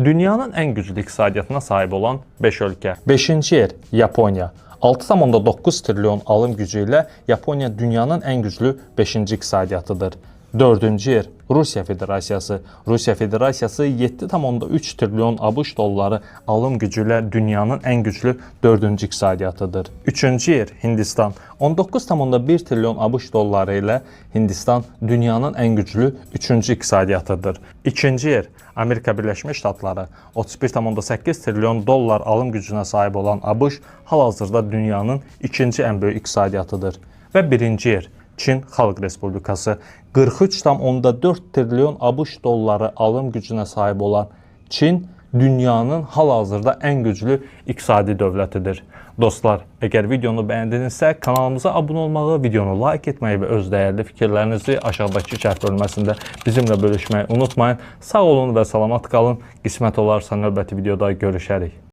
Dünyanın ən güclü iqtisadiyyatına sahib olan 5 ölkə. 5-ci yer Yaponiya. 6,9 trilyon alım gücü ilə Yaponiya dünyanın ən güclü 5-ci iqtisadiyyatıdır. 4-cü yer Rusiya Federasiyası. Rusiya Federasiyası 7,3 trilyon ABŞ dolları alım gücü ilə dünyanın ən güclü 4-cü iqtisadiyyatıdır. 3-cü yer Hindistan. 19,1 trilyon ABŞ dolları ilə Hindistan dünyanın ən güclü 3-cü iqtisadiyyatıdır. 2-ci yer Amerika Birləşmiş Ştatları. 31,8 trilyon dollar alım gücünə sahib olan ABŞ hal-hazırda dünyanın ikinci ən böyük iqtisadiyyatıdır. Və 1-ci yer Çin Xalq Respublikası. 43,4 trilyon ABŞ dolları alım gücünə sahib olan Çin dünyanın hal-hazırda ən güclü iqtisadi dövlətidir. Dostlar, əgər videonu bəyəndinizsə, kanalımıza abunə olmağı, videonu like etməyi və öz dəyərli fikirlərinizi aşağıdakı chat bölməsində bizimlə bölüşməyi unutmayın. Sağ olun və salamat qalın. Qismət olarsa növbəti videoda görüşərik.